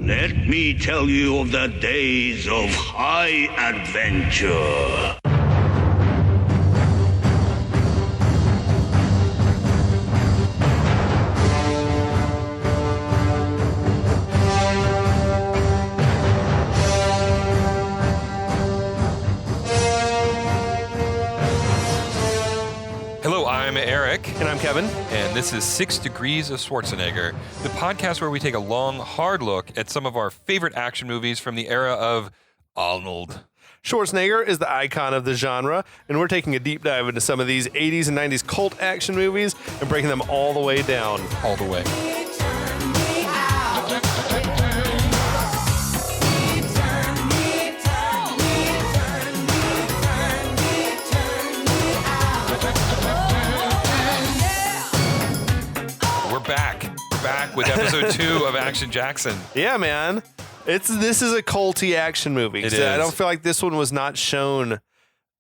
Let me tell you of the days of high adventure. Hello, I'm Eric. And I'm Kevin. And this is 6 Degrees of Schwarzenegger, the podcast where we take a long, hard look at some of our favorite action movies from the era of Arnold. Schwarzenegger is the icon of the genre, and we're taking a deep dive into some of these 80s and 90s cult action movies and breaking them all the way down. All the way. Back with episode 2 of Action Jackson. Yeah, man. This is a culty action movie. It is. I don't feel like this one was not shown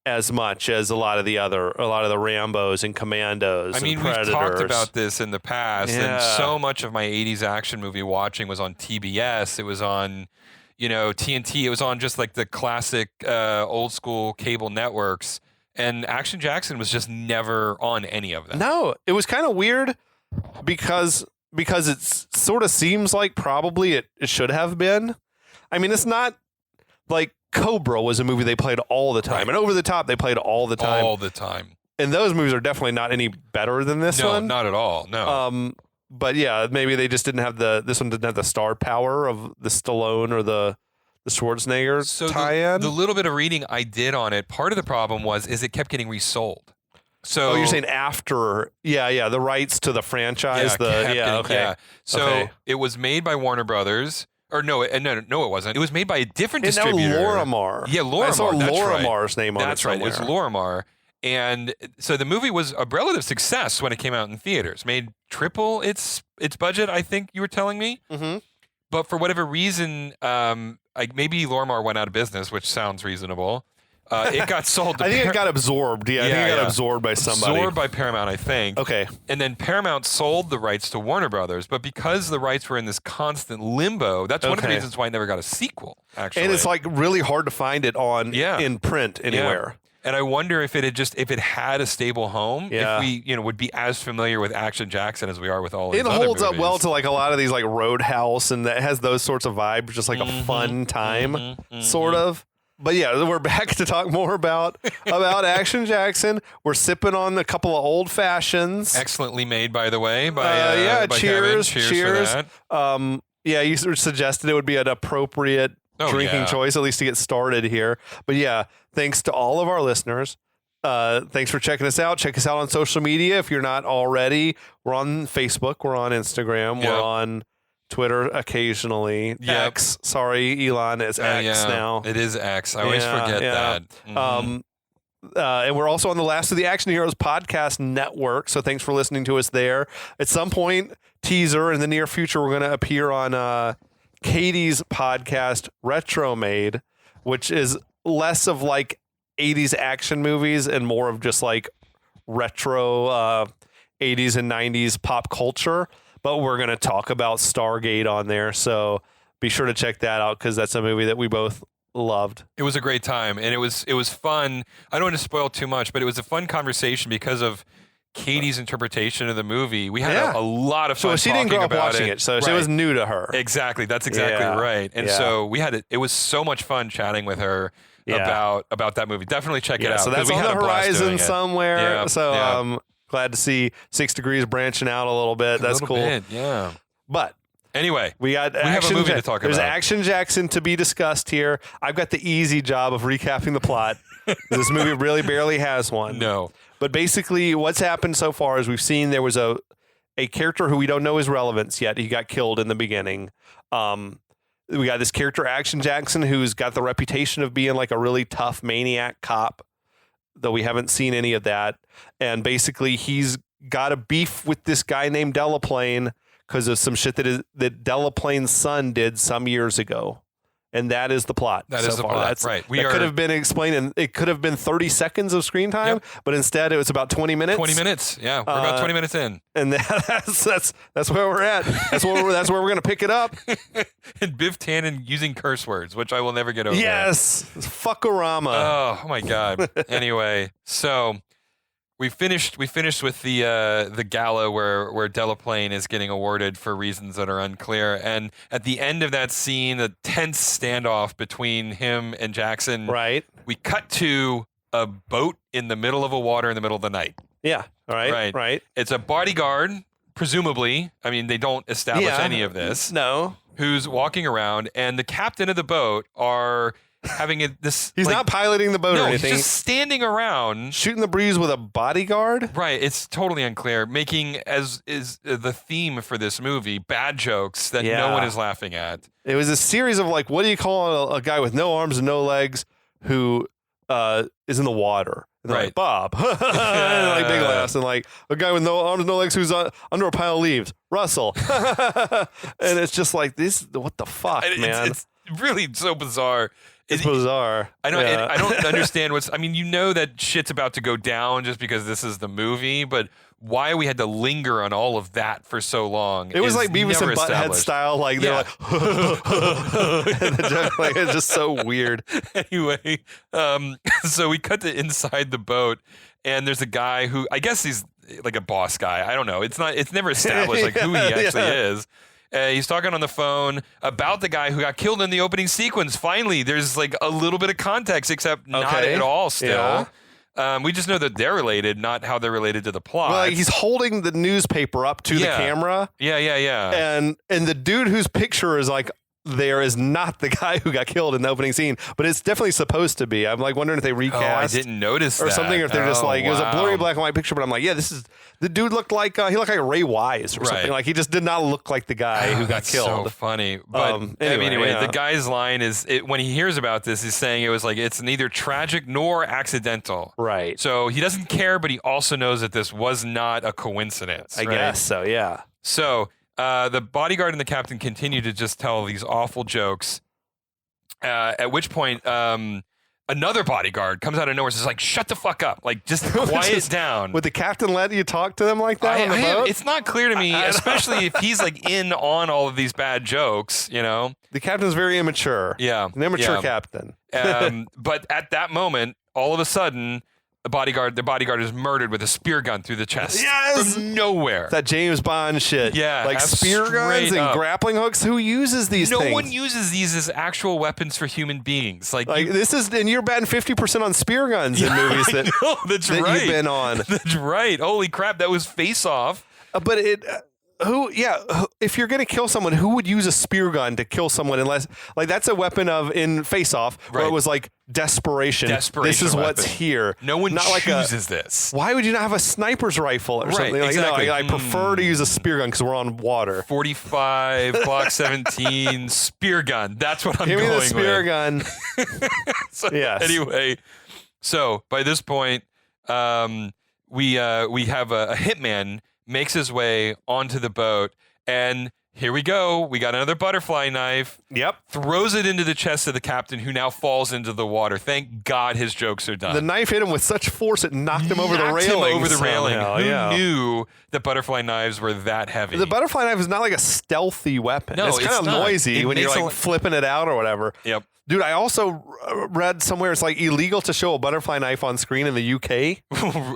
as much as a lot of the Rambos and Commandos. I mean, and we've Predators. talked about this in the past, Yeah. and so much of my 80s action movie watching was on TBS. It was on, TNT. It was on just like the classic old school cable networks. And Action Jackson was just never on any of them. No, it was kind of weird because it sort of seems like probably it should have been. I mean, it's not like Cobra was a movie they played all the time, Right. and Over the Top they played all the time. All the time. And those movies are definitely not any better than this No, one. not at all. No. But yeah, maybe they just didn't have this one didn't have the star power of the Stallone or the Schwarzenegger tie-in. The little bit of reading I did on it, part of the problem is it kept getting resold. So you're saying after, the rights to the franchise, So it was made by Warner Brothers, or no, it wasn't. It was made by a different and distributor. Lorimar. Yeah, Lorimar. I saw that's Lorimar's right. name on That's it right. somewhere. It's Lorimar, and so the movie was a relative success when it came out in theaters. Made triple its budget, I think you were telling me. Mm-hmm. But for whatever reason, maybe Lorimar went out of business, which sounds reasonable. It got sold to I think it got absorbed. Yeah, I think it got absorbed by somebody. Absorbed by Paramount, I think. Okay. And then Paramount sold the rights to Warner Brothers, but because the rights were in this constant limbo, that's one of the reasons why it never got a sequel, actually. And it's like really hard to find it in print anywhere. Yeah. And I wonder if it had a stable home, if we, would be as familiar with Action Jackson as we are with all these other movies. It holds up well to like a lot of these like Roadhouse, and that has those sorts of vibes, just like a fun time, sort of. But yeah, we're back to talk more about Action Jackson. We're sipping on a couple of old fashions. Excellently made, by the way. By cheers. Kevin. Cheers for that. You suggested it would be an appropriate drinking choice, at least to get started here. But yeah, thanks to all of our listeners. Thanks for checking us out. Check us out on social media if you're not already. We're on Facebook. We're on Instagram. We're on Twitter occasionally. Yep. X. Sorry, Elon. It's X now. It is X. I always forget that. Mm-hmm. And we're also on the Last of the Action Heroes podcast network. So thanks for listening to us there. At some point, teaser in the near future, we're going to appear on Katie's podcast, Retro Made, which is less of like 80s action movies and more of just like retro 80s and 90s pop culture. But we're going to talk about Stargate on there. So be sure to check that out because that's a movie that we both loved. It was a great time, and it was fun. I don't want to spoil too much, but it was a fun conversation because of Katie's interpretation of the movie. We had a lot of fun. So she didn't grow up watching it, so it was new to her. Exactly. That's exactly right. And so we had it was so much fun chatting with her about that movie. Definitely check it out. So that's on the horizon somewhere. Yeah. So glad to see 6 Degrees branching out a little bit. That's cool. Yeah. But anyway, we have a movie to talk about. There's Action Jackson to be discussed here. I've got the easy job of recapping the plot. This movie really barely has one. No. But basically what's happened so far is we've seen there was a character who we don't know his relevance yet. He got killed in the beginning. We got this character, Action Jackson, who's got the reputation of being like a really tough maniac cop, though we haven't seen any of that. And basically he's got a beef with this guy named Delaplane because of some shit that Delaplane's son did some years ago. And that is the plot. That so is the far. plot, right. That could have been explained, and it could have been 30 seconds of screen time, but instead it was about 20 minutes. 20 minutes, yeah. We're about 20 minutes in. And that's where we're at. That's where we're going to pick it up. And Biff Tannen using curse words, which I will never get over. Yes. Fuckorama. Oh, my God. Anyway, so... We finished with the gala where Delaplane is getting awarded for reasons that are unclear, and at the end of that scene, the tense standoff between him and Jackson. Right. We cut to a boat in the middle of a water in the middle of the night. Yeah. Right. It's a bodyguard, presumably. I mean, they don't establish any of this. No. Who's walking around, and the captain of the boat are having this. He's not piloting the boat or anything. He's just standing around, shooting the breeze with a bodyguard. Right. It's totally unclear. Making, as is the theme for this movie, bad jokes that no one is laughing at. It was a series of what do you call a guy with no arms and no legs who is in the water? And right. Like, Bob. And big laughs. And a guy with no arms, no legs who's under a pile of leaves. Russell. And it's just this. What the fuck, man? It's really so bizarre. It's bizarre. I don't understand that shit's about to go down just because this is the movie, but why we had to linger on all of that for so long. It was like Beavis and Butthead style, they're and the joke, it's just so weird. Anyway, so we cut to inside the boat, and there's a guy who I guess he's like a boss guy. I don't know. It's never established who he actually is. He's talking on the phone about the guy who got killed in the opening sequence. Finally, there's a little bit of context, except not at all still. Yeah. We just know that they're related, not how they're related to the plot. Well, he's holding the newspaper up to the camera. Yeah. And the dude whose picture is there is not the guy who got killed in the opening scene, but it's definitely supposed to be. I'm wondering if they recast. Oh, I didn't notice or something, or if they're just it was a blurry black and white picture. But I'm this is the dude looked like he looked like Ray Wise or something. He just did not look like the guy who got killed. So funny. But anyway, the guy's line is when he hears about this, he's saying it was it's neither tragic nor accidental. Right. So he doesn't care, but he also knows that this was not a coincidence. I guess so. Yeah. So. The bodyguard and the captain continue to just tell these awful jokes, at which point another bodyguard comes out of nowhere and says, shut the fuck up. Just quiet down. Would the captain let you talk to them like that on the boat? It's not clear to me, especially if he's in on all of these bad jokes, The captain's very immature. Yeah. An immature captain. But at that moment, all of a sudden... The bodyguard is murdered with a spear gun through the chest. Yes! From nowhere. That James Bond shit. Yeah. Spear guns and grappling hooks. Who uses these things? No one uses these as actual weapons for human beings. This is, and you're batting 50% on spear guns in movies that you've been on. That's right. Holy crap. That was Face Off. But if you're going to kill someone, who would use a spear gun to kill someone unless, that's a weapon in Face Off, where it was desperation. This is what's here. No one chooses this. Why would you not have a sniper's rifle or something? Exactly. I prefer to use a spear gun because we're on water. 45, Glock 17, spear gun. That's what I'm going with. Give me the spear gun. Yes. Anyway, so by this point, we have a hitman makes his way onto the boat, and here we go. We got another butterfly knife. Yep. Throws it into the chest of the captain, who now falls into the water. Thank God his jokes are done. The knife hit him with such force it knocked him over the railing. Who knew that butterfly knives were that heavy? The butterfly knife is not a stealthy weapon. No, it's kind of noisy when you're flipping it out or whatever. Yep. Dude, I also read somewhere it's illegal to show a butterfly knife on screen in the UK.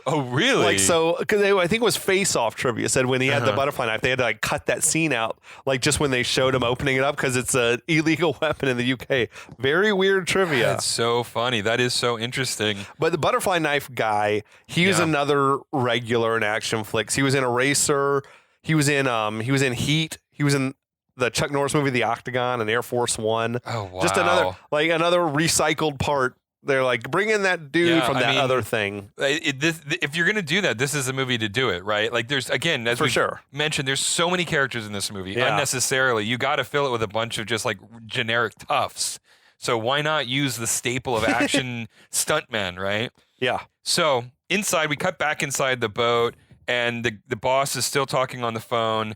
Oh, really? Because I think it was Face Off trivia said when he had the butterfly knife, they had to cut that scene out, just when they showed him opening it up because it's an illegal weapon in the UK. Very weird trivia. That's so funny. That is so interesting. But the butterfly knife guy, he was another regular in action flicks. He was in Eraser. He was in Heat. He was in the Chuck Norris movie, The Octagon, and Air Force One. Oh, wow. Just another recycled part. They're bring in that dude from that other thing. If you're going to do that, this is a movie to do it, right? There's, again, as we mentioned, there's so many characters in this movie, unnecessarily. You got to fill it with a bunch of just generic toughs. So why not use the staple of action stuntmen, right? Yeah. So inside, we cut back inside the boat, and the boss is still talking on the phone,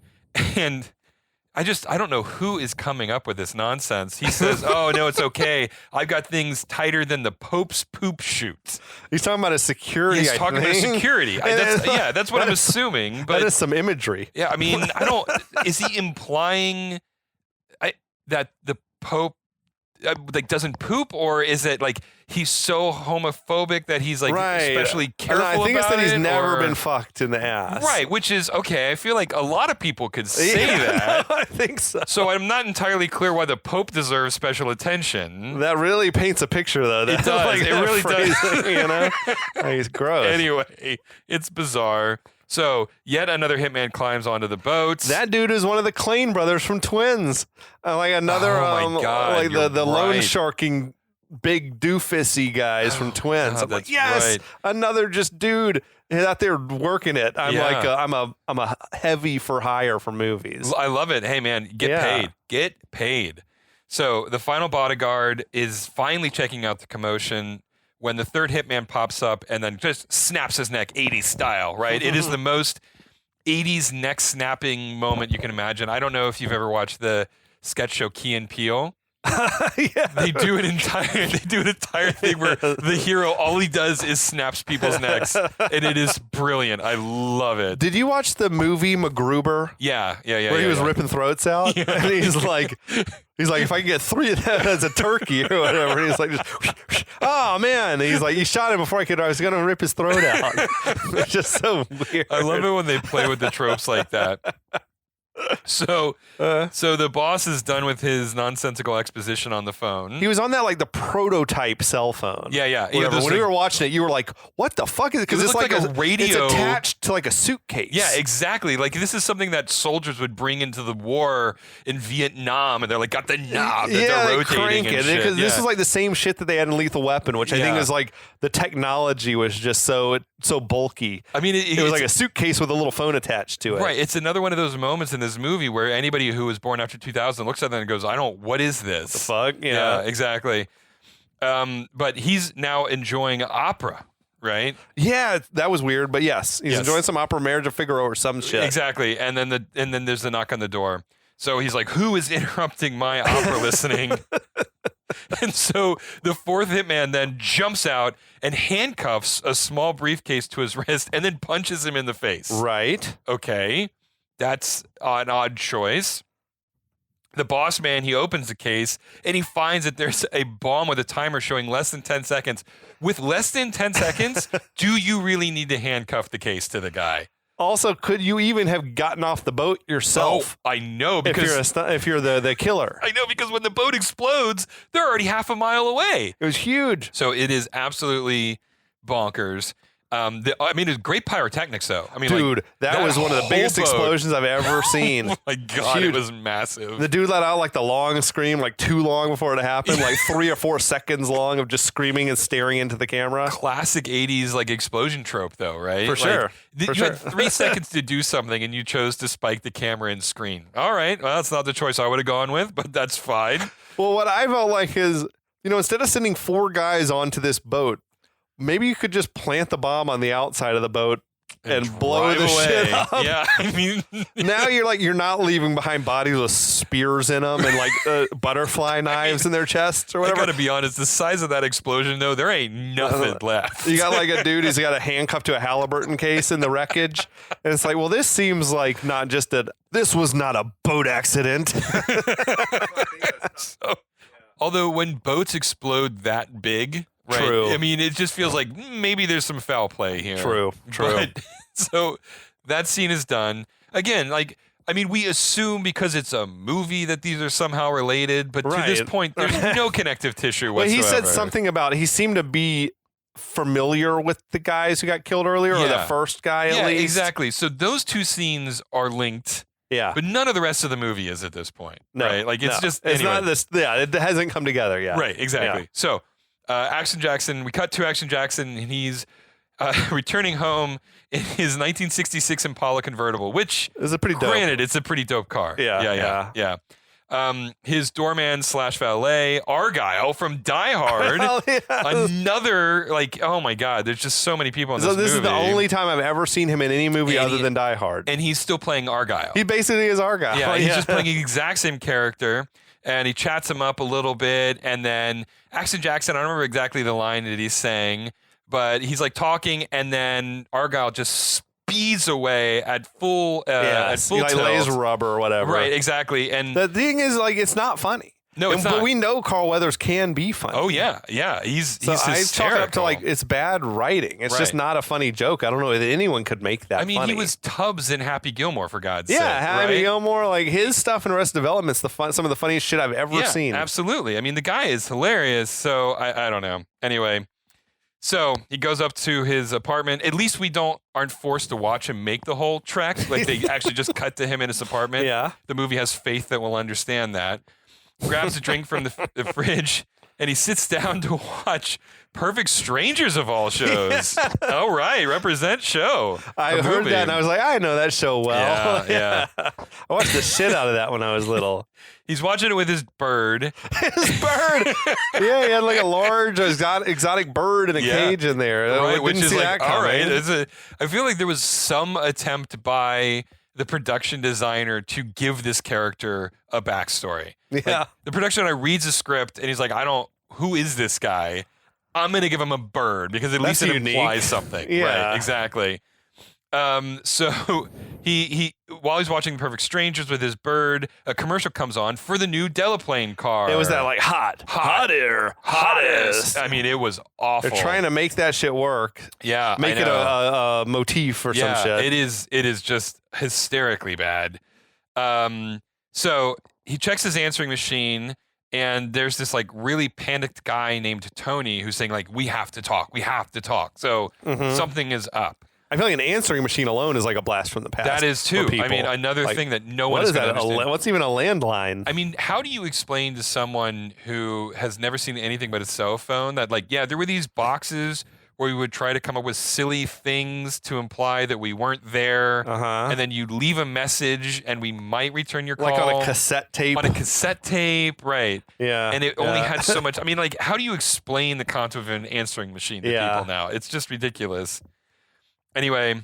and I don't know who is coming up with this nonsense. He says, "Oh no, it's okay. I've got things tighter than the Pope's poop chute." He's talking about a security. He's talking about security. That's what I'm assuming. But that is some imagery. yeah, I mean, I don't. Is he implying that the Pope like doesn't poop, or is it like he's so homophobic that he's like especially careful about it? I think it's that he's never been fucked in the ass. Right, which is okay. I feel like a lot of people could say that. I think so. So I'm not entirely clear why the Pope deserves special attention. That really paints a picture, though. It does. Like, it really does. You know, he's gross. Anyway, it's bizarre. So yet another hitman climbs onto the boat. That dude is one of the Klain brothers from Twins. Like another, oh my God, like the loan right. sharking big doofusy guys from Twins. I'm like, yes, right. another just dude out there working it. I'm Yeah. like, I'm a heavy for hire for movies. I love it. Hey man, get paid. So the final bodyguard is finally checking out the commotion when the third hitman pops up and then just snaps his neck 80s style, right? It is the most 80s neck snapping moment you can imagine. I don't know if you've ever watched the sketch show Key and Peele. Yeah. They do an entire thing where the hero, all he does is snaps people's necks, and it is brilliant. I love it. Did you watch the movie MacGruber? Yeah. Where he was ripping throats out, and he's like, if I can get 3 of that as a turkey or whatever, and he's like, just, oh man, and he's like, he shot him before I was gonna rip his throat out. It's just so weird. I love it when they play with the tropes like that. So the boss is done with his nonsensical exposition on the phone. He was on that like the prototype cell phone. Yeah. When we were watching it, you were like, "What the fuck is it?" Because it's like a radio. It's attached to like a suitcase. Yeah, exactly. Like this is something that soldiers would bring into the war in Vietnam, and they're like got the knob that they're rotating and shit. Because this is like the same shit that they had in Lethal Weapon, which I think is like the technology was just so bulky. I mean, it was like a suitcase with a little phone attached to it. Right. It's another one of those moments in this movie where anybody who was born after 2000 looks at it and goes, what is this? The fuck? Yeah, exactly. But he's now enjoying opera, right? Yeah, that was weird, but yes, he's enjoying some opera, Marriage of Figaro or some shit. Exactly. And then there's the knock on the door. So he's like, who is interrupting my opera listening? And so the fourth hitman then jumps out and handcuffs a small briefcase to his wrist and then punches him in the face. Right. Okay. That's an odd choice. The boss man, he opens the case and he finds that there's a bomb with a timer showing less than 10 seconds. With less than 10 seconds, do you really need to handcuff the case to the guy? Also, could you even have gotten off the boat yourself? Oh, I know, because if you're the killer. I know, because when the boat explodes, they're already half a mile away. It was huge. So it is absolutely bonkers. I mean, it's great pyrotechnics, though. I mean, dude, like, that was one of the biggest explosions I've ever seen. Oh my God, it was massive. The dude let out like the long scream, like too long before it happened, like 3 or 4 seconds long of just screaming and staring into the camera. Classic 80s like explosion trope, though, right? For sure. You had 3 seconds to do something, and you chose to spike the camera and screen. All right, well, that's not the choice I would have gone with, but that's fine. Well, what I felt like is, instead of sending 4 guys onto this boat, maybe you could just plant the bomb on the outside of the boat and blow the shit up. Yeah, I mean, now you're not leaving behind bodies with spears in them and like butterfly knives in their chests or whatever. I gotta be honest, the size of that explosion, though, there ain't nothing left. You got like a dude who's got a handcuff to a Halliburton case in the wreckage, and it's like, well, this seems like not just this was not a boat accident. Although when boats explode that big. Right. True. I mean, it just feels like maybe there's some foul play here. True. But, so that scene is done. Again, we assume because it's a movie that these are somehow related, but to this point, there's no connective tissue whatsoever. Well, he said something about he seemed to be familiar with the guys who got killed earlier, or the first guy at least. Exactly. So those 2 scenes are linked. Yeah. But none of the rest of the movie is at this point. No, right? Like it's not this. Yeah, it hasn't come together yet. Right. Exactly. Yeah. So. Action Jackson, we cut to Action Jackson, and he's returning home in his 1966 Impala convertible, which is a pretty dope. Granted, it's a pretty dope car. Yeah. His doorman / valet, Argyle from Die Hard. Hell yeah. Another, like, oh my God, there's just so many people in this movie. So this is the only time I've ever seen him in any movie And other than Die Hard. And he's still playing Argyle. He basically is Argyle. Yeah, he's just playing the exact same character. And he chats him up a little bit. And then Action Jackson, I don't remember exactly the line that he's saying, but he's like talking, and then Argyle just speeds away at full like tilt. lays rubber or whatever. Right, exactly. And the thing is, like, it's not funny. No, it's not. But we know Carl Weathers can be funny. Oh yeah, he's So I hysterical. chalk it up to, like, it's bad writing. It's just Right. not a funny joke. I don't know if anyone could make that. I mean, funny. he was Tubbs in Happy Gilmore, for God's sake. Yeah, Happy right? Gilmore, like his stuff in Arrested Development's some of the funniest shit I've ever Yeah, seen. absolutely. I mean, the guy is hilarious. So I don't know. Anyway, so he goes up to his apartment. At least we aren't forced to watch him make the whole trek. Like, they actually just cut to him in his apartment. Yeah. The movie has faith that we'll understand that. Grabs a drink from the fridge, and he sits down to watch Perfect Strangers of all shows. All right, represent show. I The heard movie. that and I was like, I know that show well. Yeah. I watched the shit out of that when I was little. He's watching it with his bird. His bird. Yeah, he had like a large exotic bird in a Yeah. cage in there. Right, I which didn't is see like, that all coming. right. I feel like there was some attempt by the production designer to give this character a backstory. Yeah. Like, the production designer reads a script and he's like, who is this guy? I'm going to give him a bird because at least That's it unique. implies something. Yeah. Right, exactly. So he while he's watching Perfect Strangers with his bird, a commercial comes on for the new Delaplane car. It was that like hot air, hottest. I mean, it was awful. They're trying to make that shit work. Yeah, Make I it know. a motif or some shit. It is just hysterically bad. So he checks his answering machine, and there's this like really panicked guy named Tony who's saying like, we have to talk. So something is up. I feel like an answering machine alone is like a blast from the past. That is too. for people. I mean, another Like, thing that no what one is is going that? to understand. What's even a landline? I mean, how do you explain to someone who has never seen anything but a cell phone that, like, yeah, there were these boxes where we would try to come up with silly things to imply that we weren't there, and then you leave a message and we might return your call. Like on a cassette tape. On a cassette tape, right. Yeah. And it only had so much. I mean, like, how do you explain the concept of an answering machine to people now? It's just ridiculous. Anyway,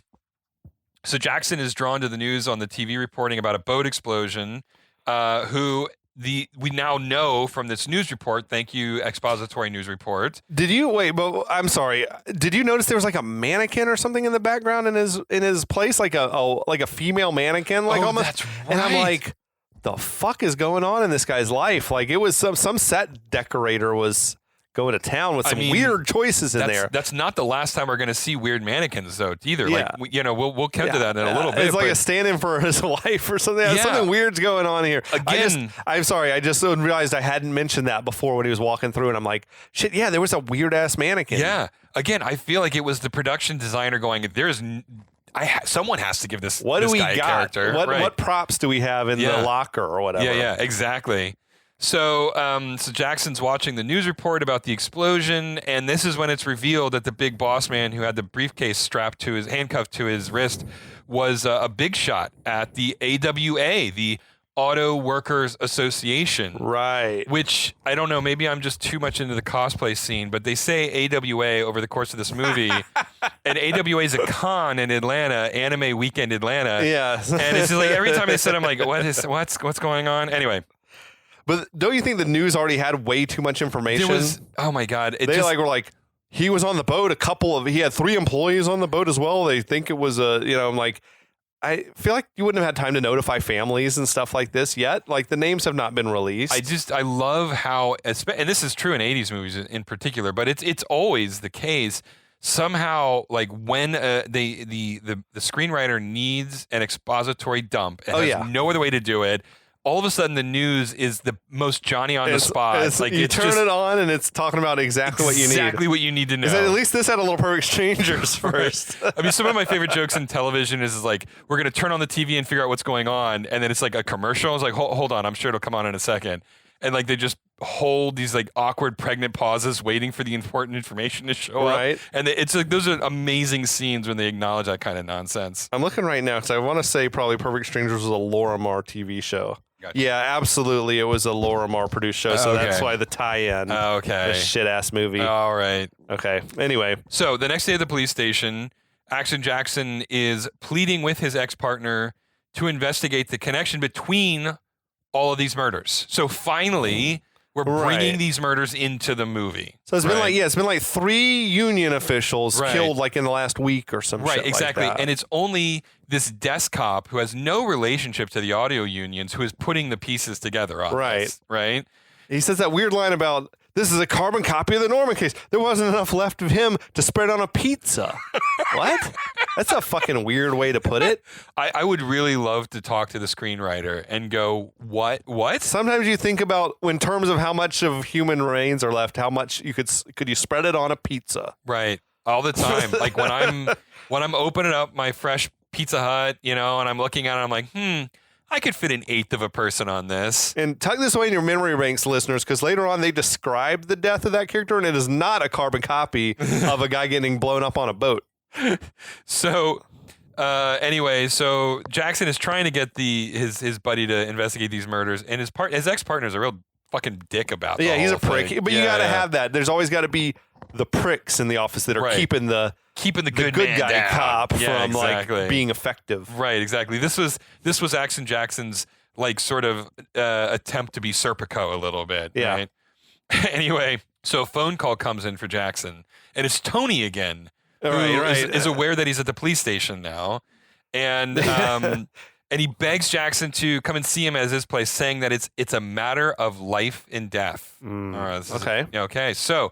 so Jackson is drawn to the news on the TV reporting about a boat explosion, we now know from this news report, thank you, expository news report. Did you wait? But I'm sorry. Did you notice there was like a mannequin or something in the background in his place, like a female mannequin, like almost? That's right. And I'm like, the fuck is going on in this guy's life? Like, it was some set decorator was going to town with some weird choices in there. That's not the last time we're going to see weird mannequins, though, either. Yeah. Like, we'll come to that in a little bit. It's like but a stand-in for his wife or something. Yeah. Something weird's going on here. Again- I'm sorry. I just realized I hadn't mentioned that before when he was walking through, and I'm like, shit, yeah, there was a weird-ass mannequin. Yeah. Again, I feel like it was the production designer going, someone has to give this What this do we guy a got? character. What props do we have in Yeah. the locker or whatever? Yeah, exactly. So Jackson's watching the news report about the explosion, and this is when it's revealed that the big boss man who had the briefcase handcuffed to his wrist was a big shot at the AWA, the Auto Workers Association. Right. Which, I don't know, maybe I'm just too much into the cosplay scene, but they say AWA over the course of this movie. And AWA is a con in Atlanta, Anime Weekend Atlanta. Yeah. And it's just like every time they said, I'm like, what's going on? Anyway. But don't you think the news already had way too much information? There was, oh my God. They were like, he was on the boat. He had 3 employees on the boat as well. They think it was I'm like, I feel like you wouldn't have had time to notify families and stuff like this yet. Like, the names have not been released. I love how, and this is true in 80s movies in particular, but it's always the case. Somehow, like, when the screenwriter needs an expository dump and has no other way to do it, all of a sudden the news is the most Johnny on the spot. You turn it on and it's talking about exactly what you need. Exactly what you need to know. At least this had a little Perfect Strangers first. I mean, some of my favorite jokes in television is like, we're going to turn on the TV and figure out what's going on. And then it's like a commercial. It's like, hold on, I'm sure it'll come on in a second. And like, they just hold these like awkward pregnant pauses waiting for the important information to show up. And it's like, those are amazing scenes when they acknowledge that kind of nonsense. I'm looking right now because I want to say probably Perfect Strangers was a Lorimar TV show. Gotcha. Yeah, absolutely. It was a Laura Moore produced show, so Okay. that's why the tie-in. Okay. This shit-ass movie. All right. Okay. Anyway. So the next day at the police station, Action Jackson is pleading with his ex-partner to investigate the connection between all of these murders. So finally, we're bringing these murders into the movie. So it's been like 3 union officials killed like in the last week or some shit like exactly. that. And it's only this desk cop who has no relationship to the audio unions who is putting the pieces together on this, right? He says that weird line about, this is a carbon copy of the Norman case. There wasn't enough left of him to spread on a pizza. What? That's a fucking weird way to put it. I would really love to talk to the screenwriter and go, what? Sometimes you think about, in terms of how much of human remains are left, how much you could you spread it on a pizza? Right. All the time. Like when I'm opening up my fresh Pizza Hut, and I'm looking at it, I'm like, I could fit an eighth of a person on this. And tuck this away in your memory banks, listeners, because later on they describe the death of that character, and it is not a carbon copy of a guy getting blown up on a boat. So, anyway, so Jackson is trying to get his buddy to investigate these murders, and his ex-partner is a real fucking dick about it. Yeah, he's a prick. But you got to have that. There's always got to be the pricks in the office that are keeping the good guy down. cop from like being effective. Right, exactly. This was Action Jackson's like sort of attempt to be Serpico a little bit. Yeah. Right? Anyway, so a phone call comes in for Jackson, and it's Tony again. Who is aware that he's at the police station now, and and he begs Jackson to come and see him at his place, saying that it's a matter of life and death. All right, okay. So,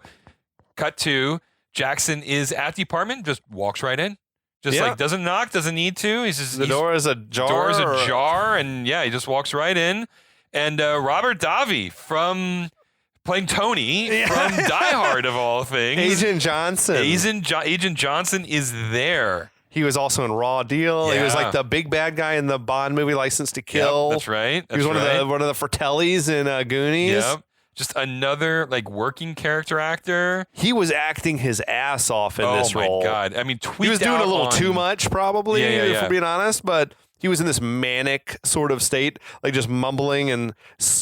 cut to Jackson is at the apartment, just walks right in, like doesn't knock, doesn't need to. The door is ajar. Door is ajar, and he just walks right in, and Robert Davi from. Playing Tony from Die Hard, of all things. Agent Johnson. Agent Johnson is there. He was also in Raw Deal. He was like the big bad guy in the Bond movie License to Kill. Yep, that's right. He was one of the Fratellis in Goonies. Yep. Just another like working character actor. He was acting his ass off in this role. Oh my god! I mean, he was doing a little too much, probably, if we're being honest. But he was in this manic sort of state, like just mumbling and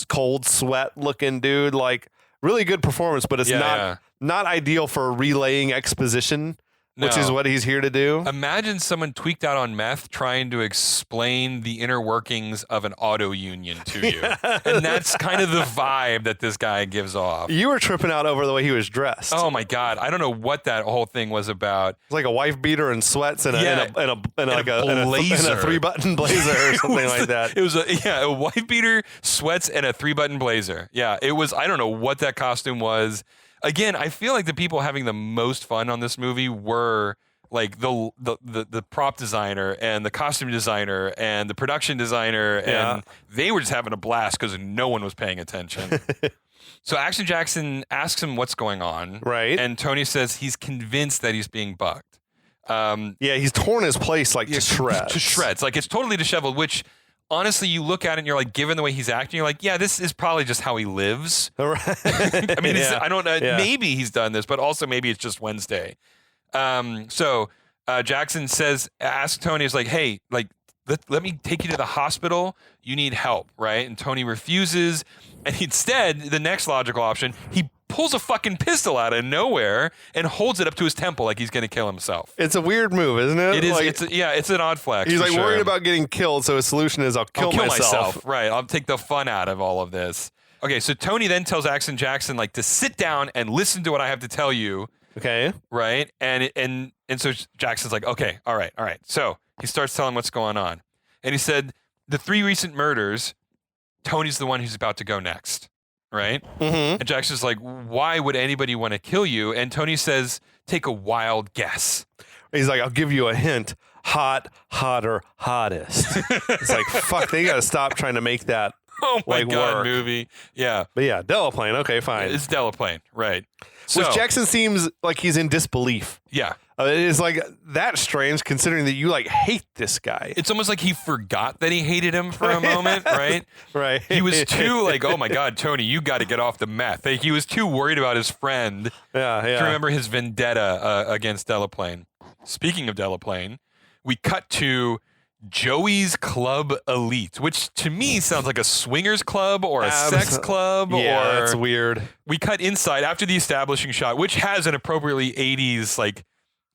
cold sweat looking dude. Like really good performance, but it's not ideal for relaying exposition. Which is what he's here to do. Imagine someone tweaked out on meth trying to explain the inner workings of an auto union to you. And that's kind of the vibe that this guy gives off. You were tripping out over the way he was dressed. Oh my God. I don't know what that whole thing was about. It's like a wife beater and sweats and a 3-button blazer or something like that. It was a wife beater, sweats, and a 3-button blazer. Yeah, it was, I don't know what that costume was. Again, I feel like the people having the most fun on this movie were like the prop designer and the costume designer and the production designer, and they were just having a blast because no one was paying attention. So Action Jackson asks him what's going on, right? And Tony says he's convinced that he's being bugged. He's torn his place to shreds. To shreds, like it's totally disheveled, which. Honestly, you look at it and you're like, given the way he's acting, you're like, yeah, this is probably just how he lives. I mean, I don't know. Maybe he's done this, but also maybe it's just Wednesday. So Jackson asks Tony, is like, hey, like, let me take you to the hospital. You need help, right? And Tony refuses. And instead, the next logical option, he pulls a fucking pistol out of nowhere and holds it up to his temple like he's going to kill himself. It's a weird move, isn't it? It is. Like, it's an odd flex. He's like worried about getting killed, so his solution is I'll kill myself. Right. I'll take the fun out of all of this. Okay, so Tony then tells Action Jackson like to sit down and listen to what I have to tell you. Okay. Right? And so Jackson's like, okay, all right. So he starts telling what's going on. And he said, the 3 recent murders, Tony's the one who's about to go next. Right? Mm-hmm. And Jackson's like, why would anybody want to kill you? And Tony says, take a wild guess. He's like, I'll give you a hint. Hot, hotter, hottest. It's like, fuck, they got to stop trying to make that oh my God work. Movie. Yeah. But yeah, Delaplane. Okay, fine. It's Delaplane. Right. So, which Jackson seems like he's in disbelief. Yeah. It is like that strange considering that you like hate this guy. It's almost like he forgot that he hated him for a moment, right? Right. He was too like, oh my God, Tony, you got to get off the meth. Like, he was too worried about his friend to remember his vendetta against Delaplane. Speaking of Delaplane, we cut to Joey's Club Elite, which to me sounds like a swingers club or a sex club. Yeah, or that's weird. We cut inside after the establishing shot, which has an appropriately 80s like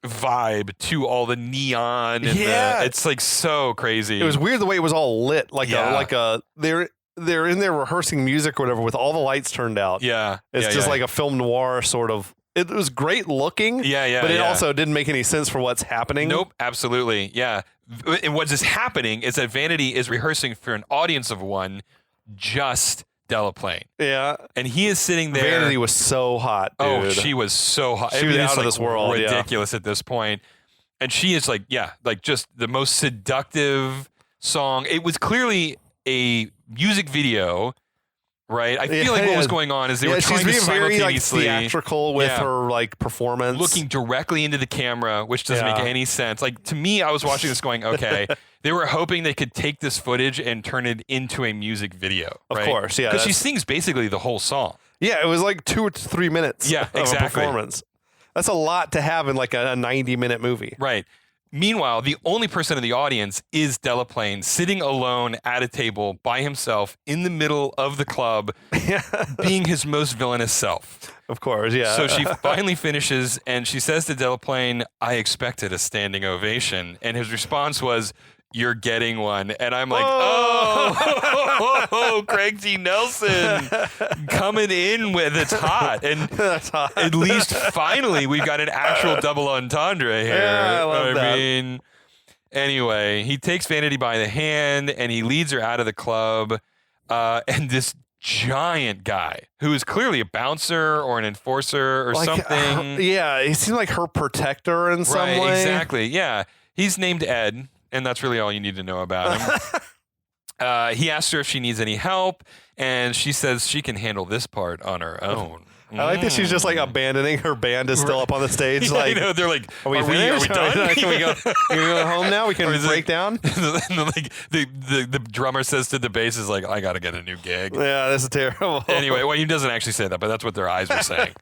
vibe to all the neon. And it's like so crazy. It was weird the way it was all lit, like they're in there rehearsing music or whatever with all the lights turned out. Yeah, it's just like a film noir sort of. It was great looking. But it also didn't make any sense for what's happening. Nope, absolutely. Yeah. And what's happening is that Vanity is rehearsing for an audience of one, just Delaplane. Yeah. And he is sitting there. Vanity was so hot, dude. Oh, she was so hot. She was out of this world. Ridiculous at this point. And she is like just the most seductive song. It was clearly a music video. Right, I feel like what was going on is they were trying to simultaneously she's being very theatrical with her like performance, looking directly into the camera, which doesn't make any sense. Like to me, I was watching this going, okay, they were hoping they could take this footage and turn it into a music video. Of course, yeah, because she sings basically the whole song. Yeah, it was like 2 or 3 minutes. Yeah, of a performance. That's a lot to have in like a 90-minute movie. Right. Meanwhile, the only person in the audience is Delaplane, sitting alone at a table by himself in the middle of the club, being his most villainous self. Of course, yeah. So she finally finishes, and she says to Delaplane, "I expected a standing ovation." And his response was, "You're getting one." And I'm like, oh, Craig T. Nelson coming in with it's hot. And that's hot. At least finally we've got an actual double entendre here. Yeah, I love that. Mean, anyway, he takes Vanity by the hand and he leads her out of the club. And this giant guy who is clearly a bouncer or an enforcer or something. He seemed like her protector in some way. Right, exactly. Yeah. He's named Ed. And that's really all you need to know about him. He asked her if she needs any help, and she says she can handle this part on her own. I like that she's just like abandoning her band is still up on the stage. Yeah, like, they're like, are we done? Can we go home now? We can break down? Like the drummer says to the bass is like, I got to get a new gig. Yeah, this is terrible. Anyway, well, he doesn't actually say that, but that's what their eyes were saying.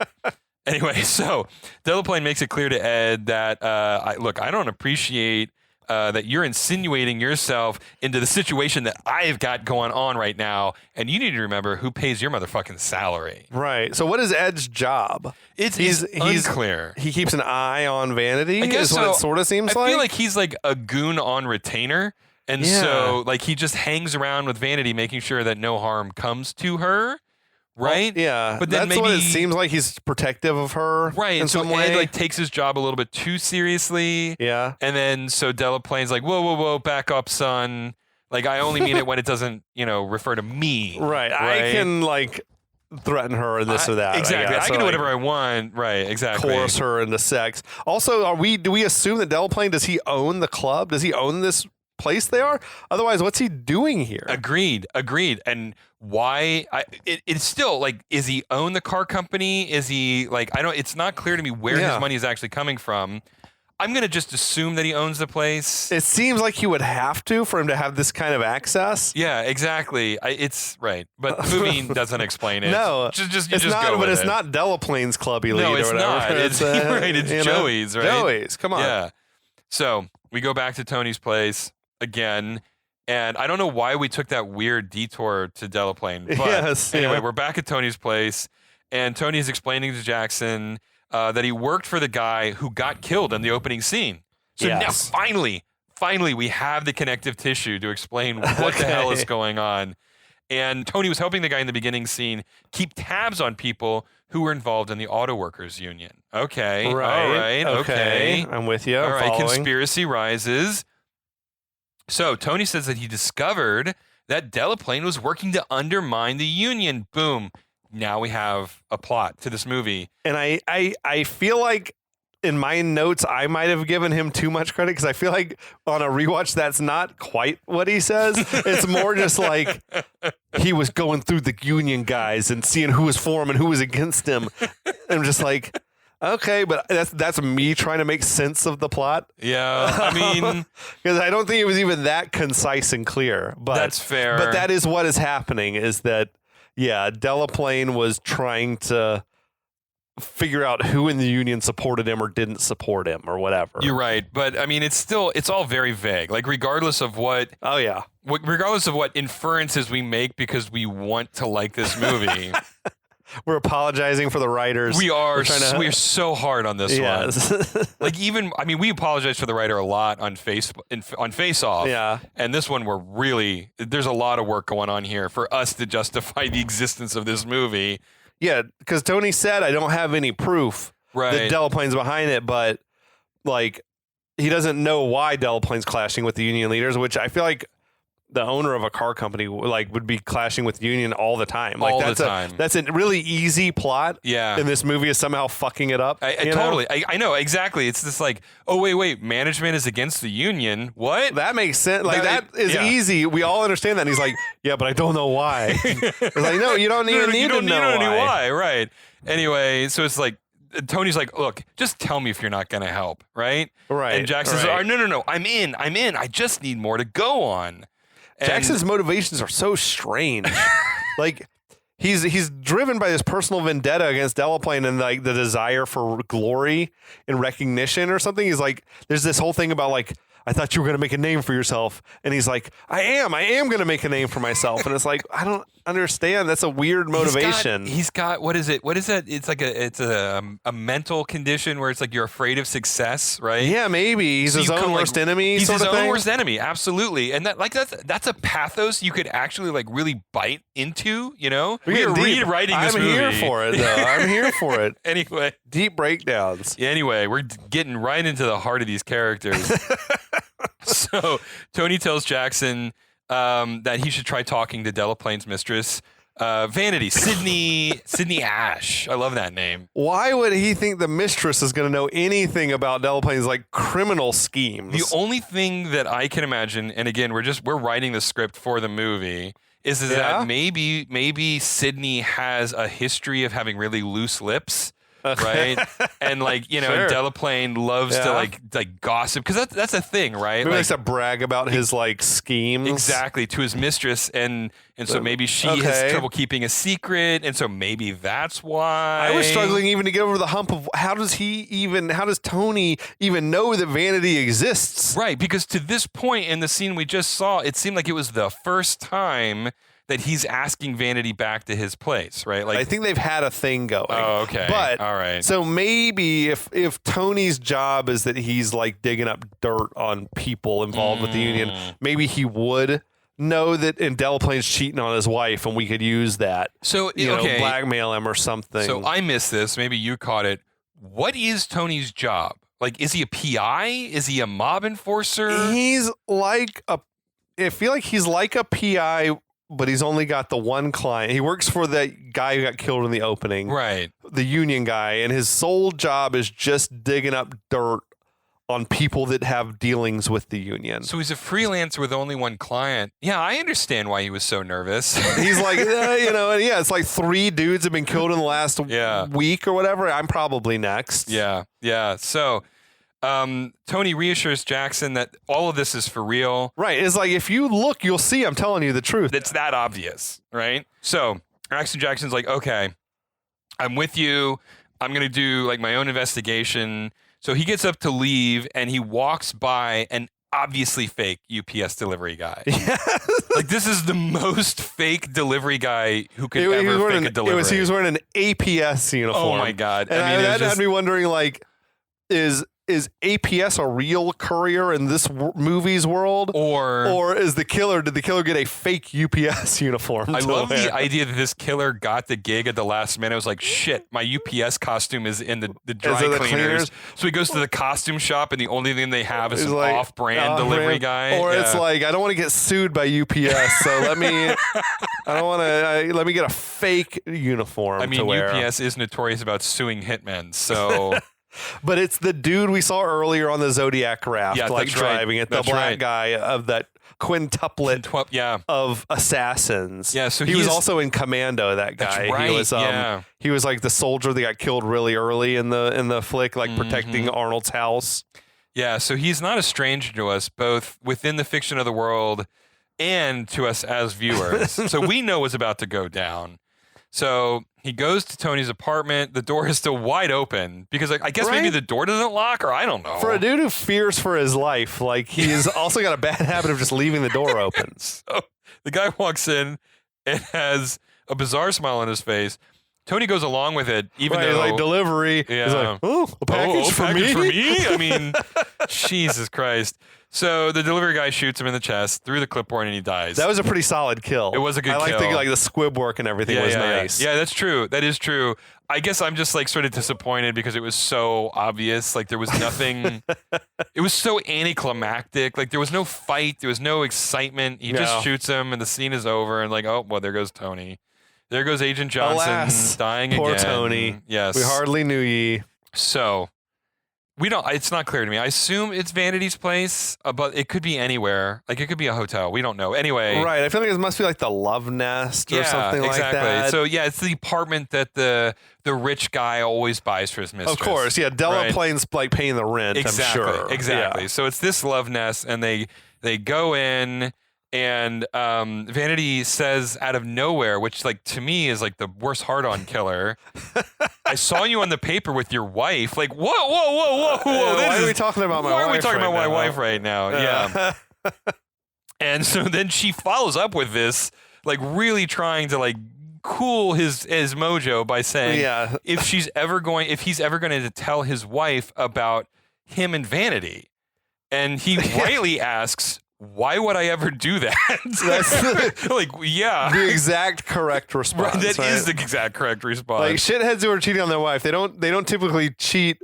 Anyway, so Delaplane makes it clear to Ed that, I don't appreciate that you're insinuating yourself into the situation that I've got going on right now, and you need to remember who pays your motherfucking salary. Right. So what is Ed's job? He's unclear. He keeps an eye on Vanity. I guess is what it sort of seems like. I feel like he's like a goon on retainer, and so like he just hangs around with Vanity, making sure that no harm comes to her. Right? Well, yeah. But then that's what it seems like. He's protective of her. Right. In so some way. Ed like takes his job a little bit too seriously. Yeah. And then so Delaplane's like, whoa, back up, son. Like I only mean it when it doesn't, refer to me. Right. I can like threaten her or this or that. Exactly. I can do whatever I want. Right. Exactly. Coerce her into sex. Also, do we assume that Delaplane, does he own the club? Does he own this place they are? Otherwise, what's he doing here? Agreed. And why? It's still like, is he own the car company? Is he like, it's not clear to me where his money is actually coming from. I'm going to just assume that he owns the place. It seems like he would have to for him to have this kind of access. Yeah, exactly. It's right. But the movie doesn't explain it. No. Just it's not, go with but it's it. not Delaplane's Club Elite No, or it's whatever. not. It's right. It's Joey's, right? Joey's. Come on. Yeah. So we go back to Tony's place again. And I don't know why we took that weird detour to Delaplane. But anyway, we're back at Tony's place. And Tony's explaining to Jackson that he worked for the guy who got killed in the opening scene. So now finally, we have the connective tissue to explain what the hell is going on. And Tony was helping the guy in the beginning scene keep tabs on people who were involved in the auto workers union. Okay. Right. All right. Okay. I'm with you. All right. Following. Conspiracy rises. So Tony says that he discovered that Delaplane was working to undermine the union. Boom. Now we have a plot to this movie. And I feel like in my notes, I might have given him too much credit because I feel like on a rewatch, that's not quite what he says. It's more just like he was going through the union guys and seeing who was for him and who was against him. I'm just like, okay, but that's me trying to make sense of the plot. Yeah, I mean, because I don't think it was even that concise and clear. But that's fair. But that is what is happening. Is that Delaplane was trying to figure out who in the union supported him or didn't support him or whatever. You're right, but I mean, it's all very vague. Like regardless of what inferences we make because we want to like this movie. We're apologizing for the writers. We are so hard on this one. Like we apologize for the writer a lot on Face Off. Yeah. And this one there's a lot of work going on here for us to justify the existence of this movie. Yeah, because Tony said I don't have any proof that Delaplane's behind it, but like he doesn't know why Delaplane's clashing with the union leaders, which I feel like the owner of a car company would be clashing with union all the time. Like that's a really easy plot. Yeah. And this movie is somehow fucking it up. I know exactly. It's just like, oh wait, management is against the union. What? That makes sense. Like that is easy. We all understand that. And he's like, yeah, but I don't know why. It's like, no, you don't even need to know why. Right. Anyway, so it's like Tony's like, look, just tell me if you're not going to help, right? Right. And Jackson's like, no, I'm in. I just need more to go on. Jackson's motivations are so strange. Like he's driven by this personal vendetta against Delaplane and like the desire for glory and recognition or something. He's like, there's this whole thing about like, I thought you were going to make a name for yourself. And he's like, I am going to make a name for myself. And it's like, I don't understand. That's a weird motivation. He's got what is it? What is that? It's like a mental condition where it's like you're afraid of success, right? Yeah, maybe. He's his own worst enemy. He's his own worst enemy. Absolutely. And that's a pathos you could actually like really bite into, you know? We're rewriting this movie. I'm here for it, though. I'm here for it. Anyway. Deep breakdowns. Anyway, we're getting right into the heart of these characters. So Tony tells Jackson that he should try talking to Delaplane's mistress, Vanity, Sydney Ash. I love that name. Why would he think the mistress is going to know anything about Delaplane's like criminal schemes? The only thing that I can imagine, and again, we're writing the script for the movie, is that maybe Sydney has a history of having really loose lips. Right, and like sure. Delaplane loves to like gossip because that's a thing, right? Maybe likes to brag about his like schemes exactly to his mistress, and so maybe she has trouble keeping a secret, and so maybe that's why. I was struggling even to get over the hump of how does Tony even know that Vanity exists? Right, because to this point in the scene we just saw, it seemed like it was the first time that he's asking Vanity back to his place, right? Like I think they've had a thing going. Oh, okay. But all right. So maybe if Tony's job is that he's like digging up dirt on people involved with the union, maybe he would know that and Delaplane's cheating on his wife and we could use that. So blackmail him or something. So I missed this. Maybe you caught it. What is Tony's job? Like, is he a PI? Is he a mob enforcer? He's like I feel like he's like a PI, but he's only got the one client. He works for that guy who got killed in the opening. Right. The union guy. And his sole job is just digging up dirt on people that have dealings with the union. So he's a freelancer with only one client. Yeah, I understand why he was so nervous. He's like, it's like 3 dudes have been killed in the last week or whatever. I'm probably next. Yeah. So Tony reassures Jackson that all of this is for real. Right. It's like, if you look, you'll see I'm telling you the truth. It's that obvious, right? So Jackson's like, okay, I'm with you. I'm going to do like my own investigation. So he gets up to leave and he walks by an obviously fake UPS delivery guy. Like, this is the most fake delivery guy who could ever fake a delivery. He was wearing an APS uniform. Oh my God. And I mean, that had me wondering, like, is APS a real courier in this movie's world, or is did the killer get a fake UPS uniform? I love the idea that this killer got the gig at the last minute. I was like, shit, my UPS costume is in the dry cleaners. So he goes to the costume shop, and the only thing they have is an like, off-brand delivery guy. Or it's like, I don't want to get sued by UPS, so let me get a fake uniform. I mean, to wear. UPS is notorious about suing hitmen, so. But it's the dude we saw earlier on the Zodiac raft, driving it. The black guy of that quintuplet of assassins. Yeah, so he was also in Commando. That guy. That's right. He was like the soldier that got killed really early in the flick, like protecting Arnold's house. Yeah, so he's not a stranger to us, both within the fiction of the world and to us as viewers. So we know what's about to go down. So He goes to Tony's apartment. The door is still wide open because I guess maybe Right? the door doesn't lock, or I don't know. For a dude who fears for his life, like he's also got a bad habit of just leaving the door open. So the guy walks in and has a bizarre smile on his face. Tony goes along with it, even Right, though like delivery. Yeah. He's like, oh, a package for me? for me? I mean, Jesus Christ. So the delivery guy shoots him in the chest through the clipboard and he dies. That was a pretty solid kill. It was a good I like kill. the squib work and everything was nice. Yeah, that's true. That is true. I guess I'm just like sort of disappointed because it was so obvious. Like there was nothing. It was so anticlimactic. Like there was no fight. There was no excitement. He just shoots him and the scene is over. And like, oh, well, there goes Tony. There goes Agent Johnson Alas, dying poor again. Tony. Yes. We hardly knew ye. So we don't. It's not clear to me. I assume it's Vanity's place, but it could be anywhere. Like it could be a hotel. We don't know. Anyway, Right. I feel like it must be like the Love Nest or something exactly. like that. So yeah, it's the apartment that the rich guy always buys for his mistress. Of course, yeah. Delaplane's like paying the rent. Exactly. I'm sure. Exactly. Yeah. So it's this love nest, and they go in. And Vanity says out of nowhere, which like to me is like the worst hard-on killer. I saw you on the paper with your wife. Like, whoa. Why are we talking about my wife? Why are we talking right about my now? wife right now? Yeah. And so then she follows up with this, like really trying to like cool his mojo by saying, Yeah. if he's ever going to tell his wife about him and Vanity, and he rightly asks, why would I ever do that? That's like, yeah. the exact correct response. Right, that right? is the exact correct response. Like shitheads who are cheating on their wife, they don't typically cheat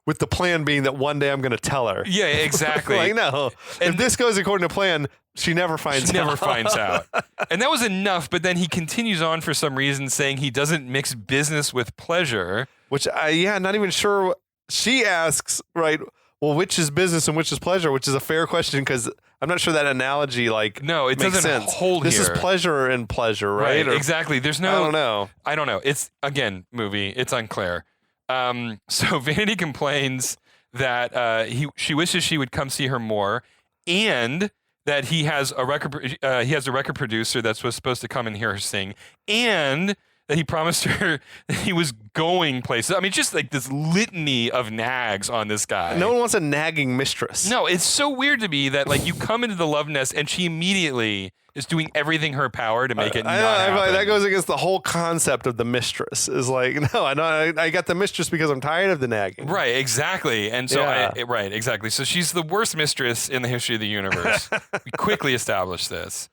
with the plan being that one day I'm going to tell her. Yeah, exactly. Like no, And if this goes according to plan, she never finds She out. never finds out. And that was enough, but then he continues on for some reason saying he doesn't mix business with pleasure. Which not even sure. She asks, right? Well, which is business and which is pleasure? Which is a fair question because I'm not sure that analogy No, it makes doesn't sense. hold This here. is pleasure and pleasure, right? Or- exactly. There's no. I don't know. It's again movie. It's unclear. So Vanity complains that she wishes she would come see her more, and that he has a record producer that's supposed to come and hear her sing, and that he promised her that he was going places. I mean, just like this litany of nags on this guy. No one wants a nagging mistress. No, it's so weird to me that like you come into the love nest and she immediately is doing everything in her power to make it not happen. That goes against the whole concept of the mistress. Is like, no, I got the mistress because I'm tired of the nagging. Right, exactly. And so, Yeah. right, exactly. So she's the worst mistress in the history of the universe. We quickly established this.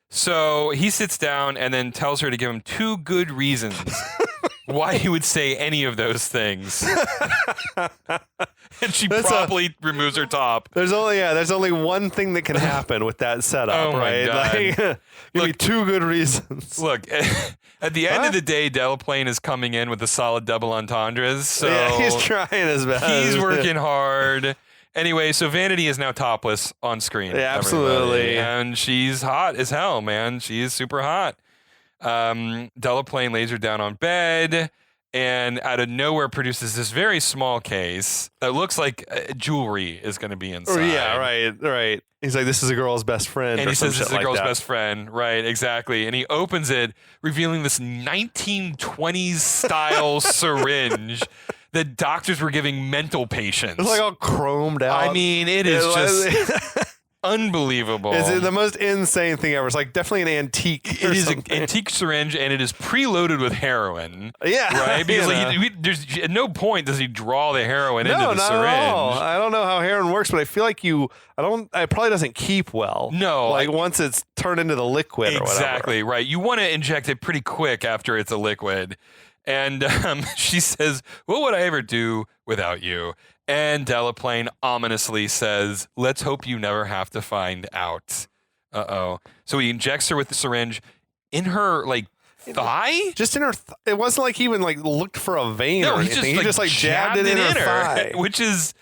So he sits down and then tells her to give him 2 good reasons why he would say any of those things. And she promptly removes her top. There's only one thing that can happen with that setup, Oh my right? God. Like, give me 2 good reasons. Look, at the end of the day, Delaplane is coming in with the solid double entendres. So Yeah, he's trying his best. he's working hard. Anyway, so Vanity is now topless on screen. Yeah, absolutely. everybody. And she's hot as hell, man. She's super hot. Delaplane lays her down on bed and out of nowhere produces this very small case that looks like jewelry is going to be inside. Yeah, right. He's like, this is a girl's best friend. And or he some says this shit is a like girl's that. best friend. Right, exactly. And he opens it, revealing this 1920s style syringe that doctors were giving mental patients. It's like all chromed out. I mean, it is just unbelievable. It's the most insane thing ever. It's like definitely an antique. It is an antique syringe, and it is preloaded with heroin. Yeah, Right? Because you know. there's at no point does he draw the heroin into No, the not syringe. at all. I don't know how heroin works, but I feel like it probably doesn't keep well. No, like once it's turned into the liquid or whatever. Exactly, right. You want to inject it pretty quick after it's a liquid. And she says, what would I ever do without you? And Delaplane ominously says, let's hope you never have to find out. Uh-oh. So he injects her with the syringe in her, like, thigh? Just in her. It wasn't like he even like looked for a vein or he anything. He just like jabbed it in her thigh. Which is,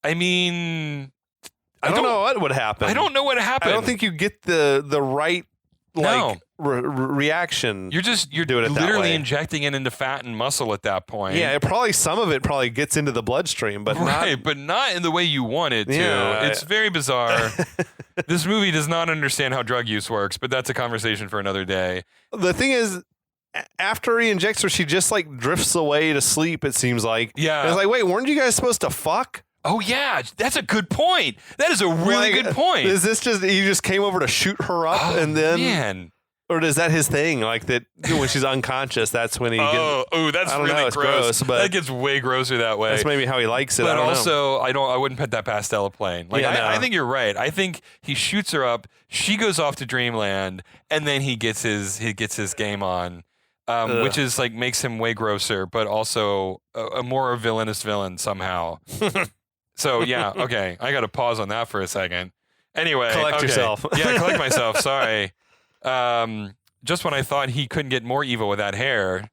I mean... I don't know what would happen. I don't know what happened. I don't think you get the right like reaction. You're doing it that literally way. injecting it into fat and muscle at that point. Yeah, some of it probably gets into the bloodstream, but right, but not in the way you want it to. Yeah. It's very bizarre. This movie does not understand how drug use works, but that's a conversation for another day. the thing is, after he injects her, she just like drifts away to sleep. It seems like. Yeah. And it's like, wait, weren't you guys supposed to fuck? Oh yeah, that's a good point. That is a really good point. Is this just he just came over to shoot her up and then? Man. Or is that his thing? Like that when she's unconscious, that's when he gets... That's I don't really know, it's gross. but that gets way grosser that way. That's maybe how he likes it. But I don't also, I wouldn't put that past Delaplane. Like, Yeah, I no. think you're right. I think he shoots her up, she goes off to Dreamland, and then he gets his game on, which is like makes him way grosser, but also a more villainous villain somehow. So yeah, okay, I got to pause on that for a second. Anyway, Collect yourself. Yeah, collect myself. Sorry. Just when I thought he couldn't get more evil with that hair.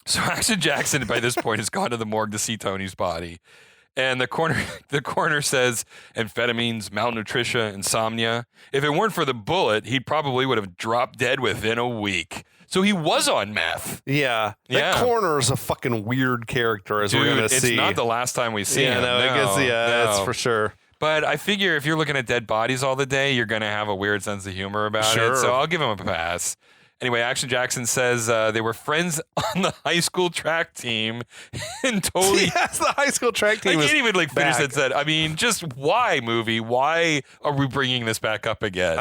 So Action Jackson, by this point, has gone to the morgue to see Tony's body. And the coroner says amphetamines, malnutrition, insomnia. If it weren't for the bullet, he probably would have dropped dead within a week. So he was on meth. Yeah. That coroner is a fucking weird character, as we're going to see. It's not the last time we see him. That's for sure. But I figure if you're looking at dead bodies all the day, you're going to have a weird sense of humor about it. So I'll give him a pass. Anyway, Action Jackson says they were friends on the high school track team and totally... Yes, the high school track team I can't even finish that sentence. I mean, just why, movie? Why are we bringing this back up again?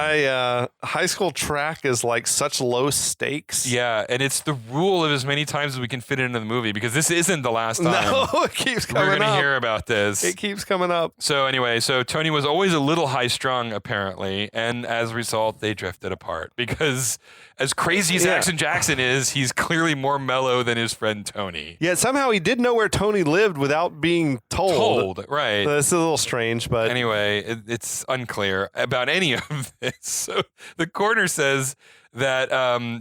High school track is like such low stakes. Yeah, and it's the rule of as many times as we can fit into the movie because this isn't the last time. No, it keeps coming up. We're going to hear about this. It keeps coming up. So anyway, Tony was always a little high-strung, apparently, and as a result, they drifted apart because... As crazy as Action Jackson is, he's clearly more mellow than his friend Tony. Yeah, somehow he did know where Tony lived without being told. Right. This is a little strange, but... Anyway, it's unclear about any of this. So the coroner says that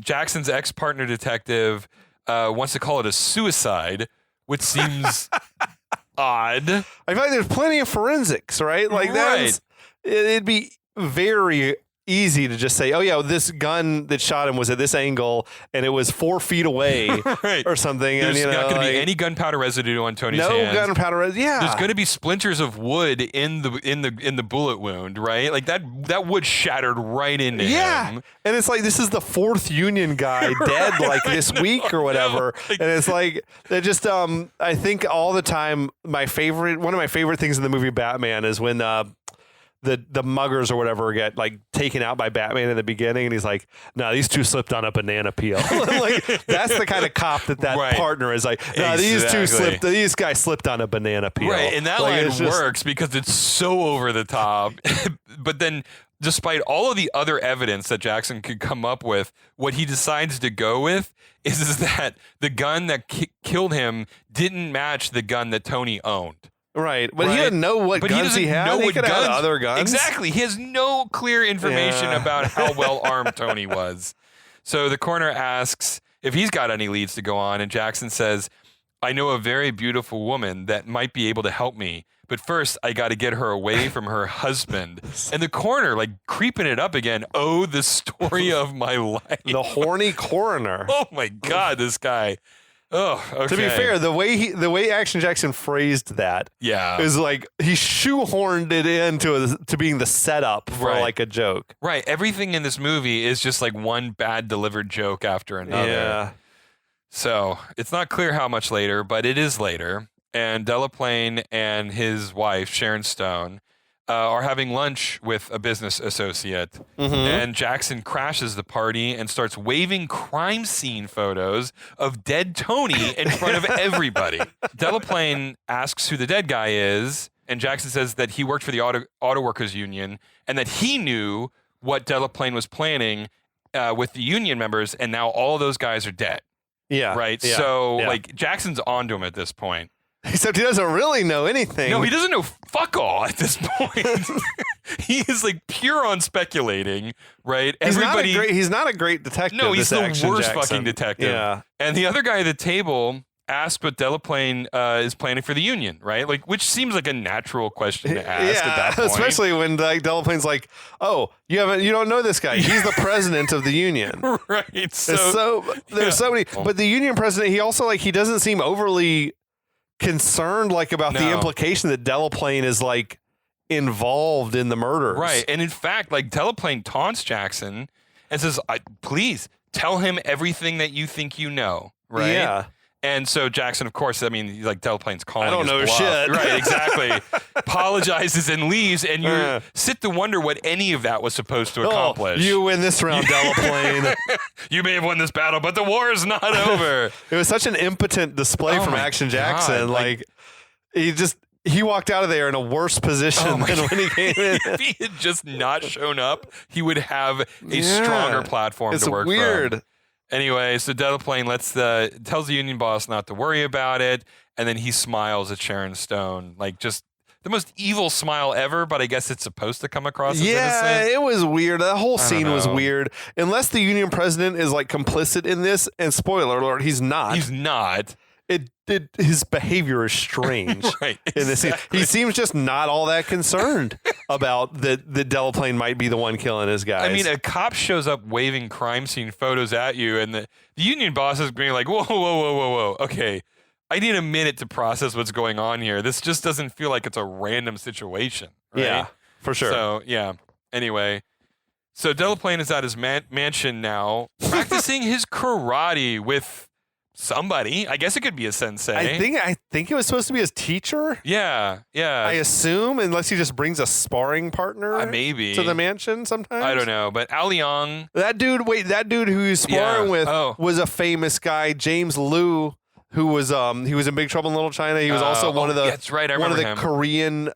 Jackson's ex-partner detective wants to call it a suicide, which seems odd. I feel like there's plenty of forensics, right? Like it'd be very... easy to just say, oh yeah, this gun that shot him was at this angle and it was 4 feet away or something. There's and, not going to be any gunpowder residue on Tony's hands. No gunpowder residue. Yeah. There's going to be splinters of wood in the bullet wound, right? Like that wood shattered right into him. And it's like this is the 4th Union guy dead like this week or whatever. And it's like they just I think all the time one of my favorite things in the movie Batman is when the muggers or whatever get like taken out by Batman in the beginning, and he's like, "No, these two slipped on a banana peel." Like that's the kind of cop that partner is like. No, these guys slipped on a banana peel. Right, and that line works because it's so over the top. But then, despite all of the other evidence that Jackson could come up with, what he decides to go with is that the gun that killed him didn't match the gun that Tony owned. Right, but he didn't know what guns he had. He could have other guns. Exactly. He has no clear information about how well armed Tony was. So the coroner asks if he's got any leads to go on, and Jackson says, I know a very beautiful woman that might be able to help me, but first I got to get her away from her husband. And the coroner, like creeping it up again, oh, the story of my life. The horny coroner. Oh my God, this guy. Oh, okay. To be fair, the way Action Jackson phrased that is like he shoehorned it into to being the setup for like a joke. Right. Everything in this movie is just like one bad delivered joke after another. Yeah. So it's not clear how much later, but it is later. And Delaplane and his wife, Sharon Stone, are having lunch with a business associate. Mm-hmm. And Jackson crashes the party and starts waving crime scene photos of dead Tony in front of everybody. Delaplane asks who the dead guy is, and Jackson says that he worked for the auto workers union and that he knew what Delaplane was planning with the union members, and now all those guys are dead. Yeah. Right? Yeah. So, like, Jackson's onto him at this point. Except he doesn't really know anything. No, he doesn't know fuck all at this point. He is like pure on speculating, right? He's not a great detective. No, he's the worst Jackson. fucking detective. Yeah. And the other guy at the table asked what Delaplane is planning for the union, right? Like, which seems like a natural question to ask at that point. Especially when Delaplane's like, "Oh, you don't know this guy. He's the president of the union." Right. So there's so many, but the union president, he also he doesn't seem overly concerned about the implication that Delaplane is involved in the murders. Right. And in fact, Delaplane taunts Jackson and says, please tell him everything that you think you know, right? Yeah. And so Jackson, of course, I mean, like Delaplane's calling. I don't his know bluff. shit. Right, exactly. Apologizes and leaves, and you sit to wonder what any of that was supposed to accomplish. You win this round, Delaplane. You may have won this battle, but the war is not over. It was such an impotent display from Action Jackson. God, like he walked out of there in a worse position than when he came in. If he had just not shown up, he would have a stronger platform to work weird. from. Anyway, so Delaplane tells the union boss not to worry about it, and then he smiles at Sharon Stone, like just the most evil smile ever. But I guess it's supposed to come across as innocent. It was weird. That whole scene was know. weird. Unless the union president is like complicit in this, and spoiler alert, he's not. He's not. His behavior is strange. Right. In this scene. He seems just not all that concerned about that Delaplane might be the one killing his guys. I mean, a cop shows up waving crime scene photos at you, and the union boss is being like, whoa. Okay, I need a minute to process what's going on here. This just doesn't feel like it's a random situation. Right? Yeah, for sure. So, yeah. Anyway, so Delaplane is at his mansion now, practicing his karate with somebody. I guess it could be a sensei. I think it was supposed to be his teacher. Yeah. I assume, unless he just brings a sparring partner maybe to the mansion sometimes. I don't know, but Aliang. That dude who he's sparring with was a famous guy, James Liu, who was he was in Big Trouble in Little China. He was also one of the that's right. I one of the remember him. Korean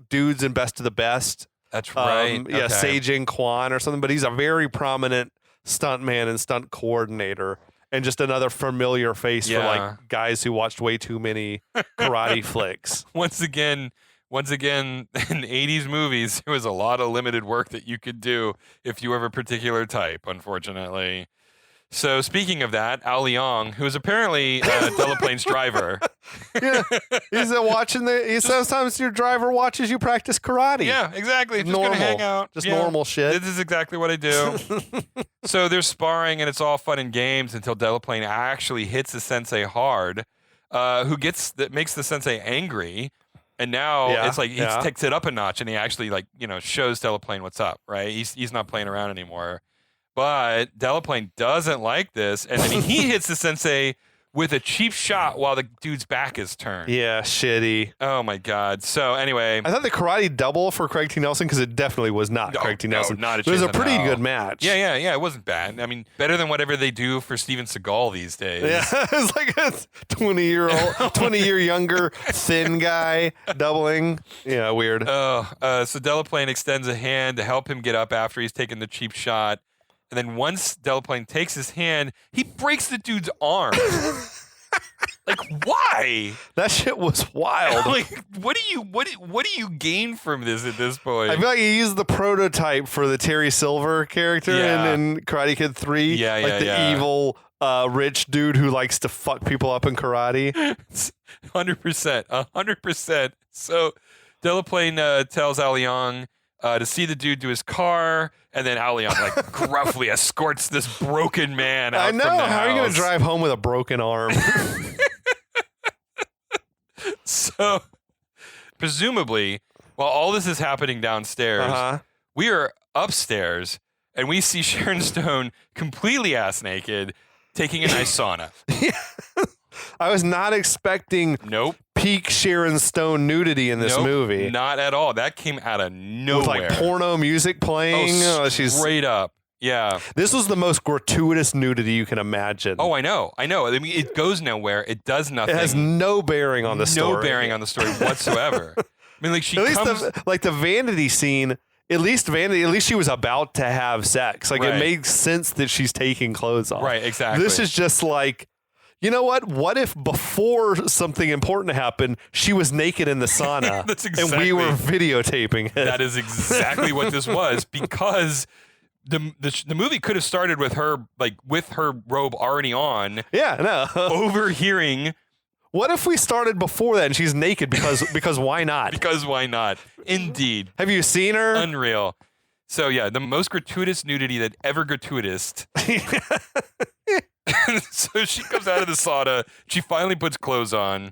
dudes in Best of the Best. That's right. Yeah, Okay. Seijin Kwan or something, but he's a very prominent stuntman and stunt coordinator. And just another familiar face for like guys who watched way too many karate flicks. Once again, in 80s movies, there was a lot of limited work that you could do if you were of a particular type, unfortunately. So speaking of that, Al Leong, who is apparently Delaplane's driver. Yeah, he's sometimes your driver watches you practice karate. Yeah, exactly. Just normal, gonna hang out. Just normal shit. This is exactly what I do. So they're sparring, and it's all fun and games until Delaplane actually hits the sensei hard, makes the sensei angry, and now it's like he takes it up a notch, and he actually shows Delaplane what's up. Right? He's not playing around anymore. But Delaplane doesn't like this, and then he hits the sensei with a cheap shot while the dude's back is turned. Yeah, shitty. Oh, my God. So, anyway. I thought the karate double for Craig T. Nelson, because it definitely was not Craig T. Nelson. Not a it was a chance in pretty hell. good match. Yeah, it wasn't bad. I mean, better than whatever they do for Steven Seagal these days. Yeah, it's like a 20-year younger, thin guy doubling. Yeah, weird. So Delaplane extends a hand to help him get up after he's taken the cheap shot. And then once Delaplane takes his hand, he breaks the dude's arm. Like, why? That shit was wild. Like, what do you gain from this at this point? I feel like he used the prototype for the Terry Silver character in Karate Kid 3. Yeah, like the evil rich dude who likes to fuck people up in karate. 100%. So Delaplane tells Aliang to see the dude to his car, and then Aliang gruffly escorts this broken man out. I know. From the How are you going house. to drive home with a broken arm? So, presumably, while all this is happening downstairs, we are upstairs, and we see Sharon Stone completely ass naked, taking a nice sauna. I was not expecting peak Sharon Stone nudity in this movie. Not at all. That came out of nowhere. With porno music playing. She's straight up. Yeah. This was the most gratuitous nudity you can imagine. Oh, I know. I mean, it goes nowhere. It does nothing. It has no bearing on the story. No bearing on the story whatsoever. I mean, like she at comes... least the vanity scene. At least she was about to have sex. Like it makes sense that she's taking clothes off. Right. Exactly. This is just like. You know what? What if before something important happened, she was naked in the sauna and we were videotaping it? That is exactly what this was, because the movie could have started with her with her robe already on. Yeah, no. Overhearing. What if we started before that and she's naked because why not? Because why not? Indeed. Have you seen her? Unreal. So yeah, the most gratuitous nudity that ever gratuitous. So she comes out of the sauna. She finally puts clothes on.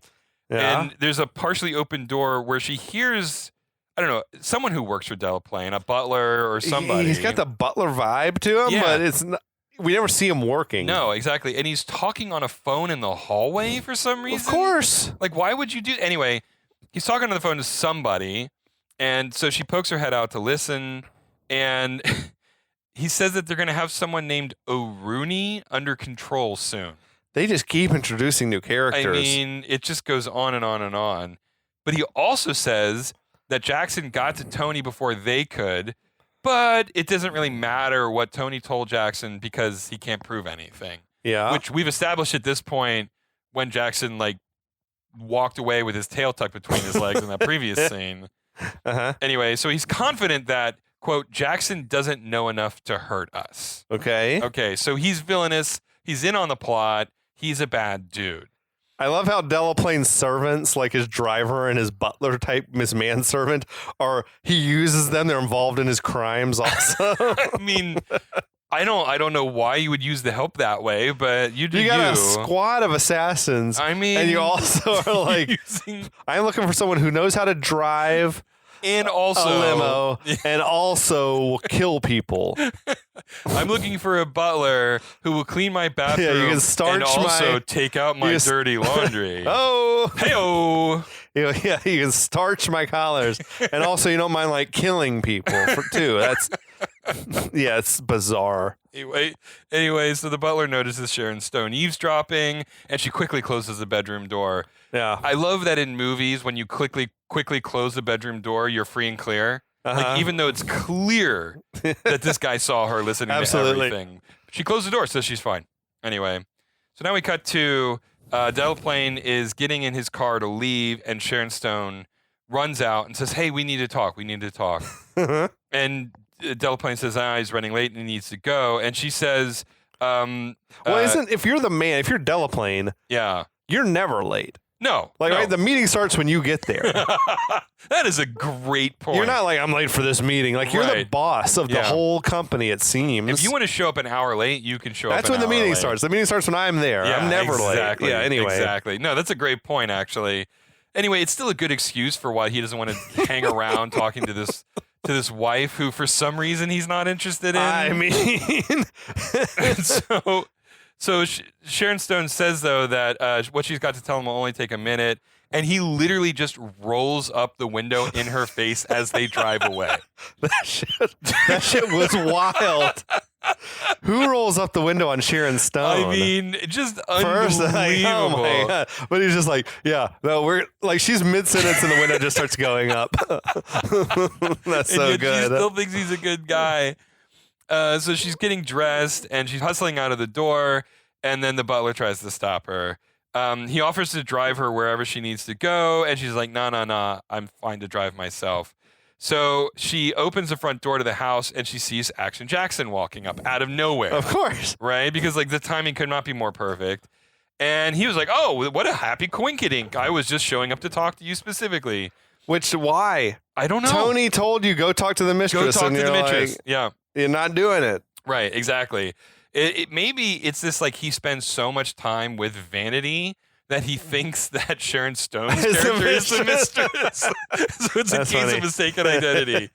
Yeah. And there's a partially open door where she hears, I don't know, someone who works for Delaplane, a butler or somebody. He's got the butler vibe to him, but it's not. we never see him working. No, exactly. And he's talking on a phone in the hallway for some reason. Of course. Like, why would you do... Anyway, he's talking on the phone to somebody, and so she pokes her head out to listen, and he says that they're going to have someone named O'Rooney under control soon. They just keep introducing new characters. I mean, it just goes on and on and on. But he also says that Jackson got to Tony before they could, but it doesn't really matter what Tony told Jackson because he can't prove anything. Yeah. Which we've established at this point when Jackson, like, walked away with his tail tucked between his legs in that previous scene. Uh-huh. Anyway, so he's confident that, quote, Jackson doesn't know enough to hurt us. Okay. Okay, so he's villainous. He's in on the plot. He's a bad dude. I love how Delaplane's servants, like his driver and his butler type, his manservant, he uses them. They're involved in his crimes also. I mean, I don't know why you would use the help that way, but you do. You got a squad of assassins. I mean, and you also are like, I'm looking for someone who knows how to drive and also a limo and also will kill people. I'm looking for a butler who will clean my bathroom you can starch and also take out my dirty laundry. Oh, hey-oh. Yeah, you can starch my collars, and also you don't mind like killing people too. That's it's bizarre. Anyway, so the butler notices Sharon Stone eavesdropping, and she quickly closes the bedroom door. Yeah, I love that in movies when you quickly close the bedroom door, you're free and clear. Like, even though it's clear that this guy saw her listening to everything, she closed the door, so she's fine. Anyway, so now we cut to Delaplane is getting in his car to leave, and Sharon Stone runs out and says, "Hey, we need to talk. We need to talk." And Delaplane says, he's running late and he needs to go. And she says, if you're the man, if you're Delaplane, you're never late. No. Right, the meeting starts when you get there. That is a great point. You're not like, I'm late for this meeting. Like, you're the boss of the whole company, it seems. If you want to show up an hour late, you can show up That's an when hour the meeting late. starts. The meeting starts when I'm there. I'm never late. Yeah, anyway. Exactly. No, that's a great point, actually. Anyway, it's still a good excuse for why he doesn't want to hang around talking to this wife who, for some reason, he's not interested in. I mean... So Sharon Stone says, though, that what she's got to tell him will only take a minute, and he literally just rolls up the window in her face as they drive away. That shit was wild. Who rolls up the window on Sharon Stone? I mean, just unbelievable. Oh my God. But he's just like, we're like, she's mid-sentence and the window just starts going up. That's so good. She still thinks he's a good guy. So she's getting dressed and she's hustling out of the door, and then the butler tries to stop her. He offers to drive her wherever she needs to go, and she's like, nah, I'm fine to drive myself. So she opens the front door to the house, and she sees Action Jackson walking up out of nowhere. Of course. Right? Because, like, the timing could not be more perfect. And he was like, oh, what a happy coinkydink. I was just showing up to talk to you specifically. Why? I don't know. Tony told you, go talk to the mistress. Go talk to the mistress. Like, yeah. You're not doing it. Right, exactly. Maybe it's this, like, he spends so much time with Vanity that he thinks that Sharon Stone's character is the mistress. So it's a case of mistaken identity.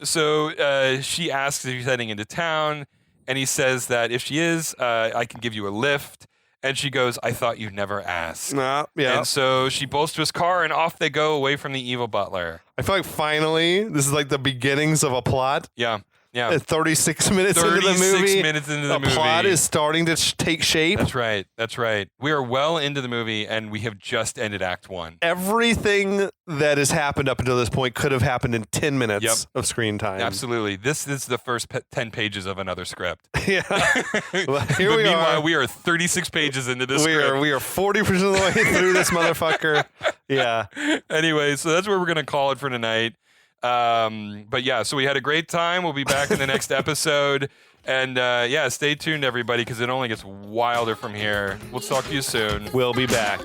So she asks if he's heading into town, and he says that if she is, I can give you a lift. And she goes, I thought you'd never ask. And so she bolts to his car, and off they go away from the evil butler. I feel like finally, this is like the beginnings of a plot. Yeah. 36 minutes into the movie. 36 minutes into the movie. The plot is starting to take shape. That's right. We are well into the movie, and we have just ended Act 1. Everything that has happened up until this point could have happened in 10 minutes of screen time. Absolutely. This is the first 10 pages of another script. Yeah. Well, here we meanwhile, we are 36 pages into this script. We are 40% of the way through this motherfucker. Yeah. Anyway, so that's where we're going to call it for tonight. But yeah, so we had a great time. We'll be back in the next episode. And stay tuned, everybody, because it only gets wilder from here. We'll talk to you soon. We'll be back.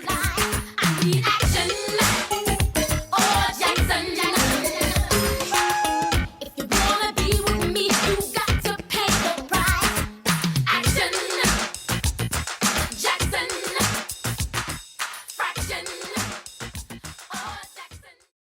Jackson, fraction.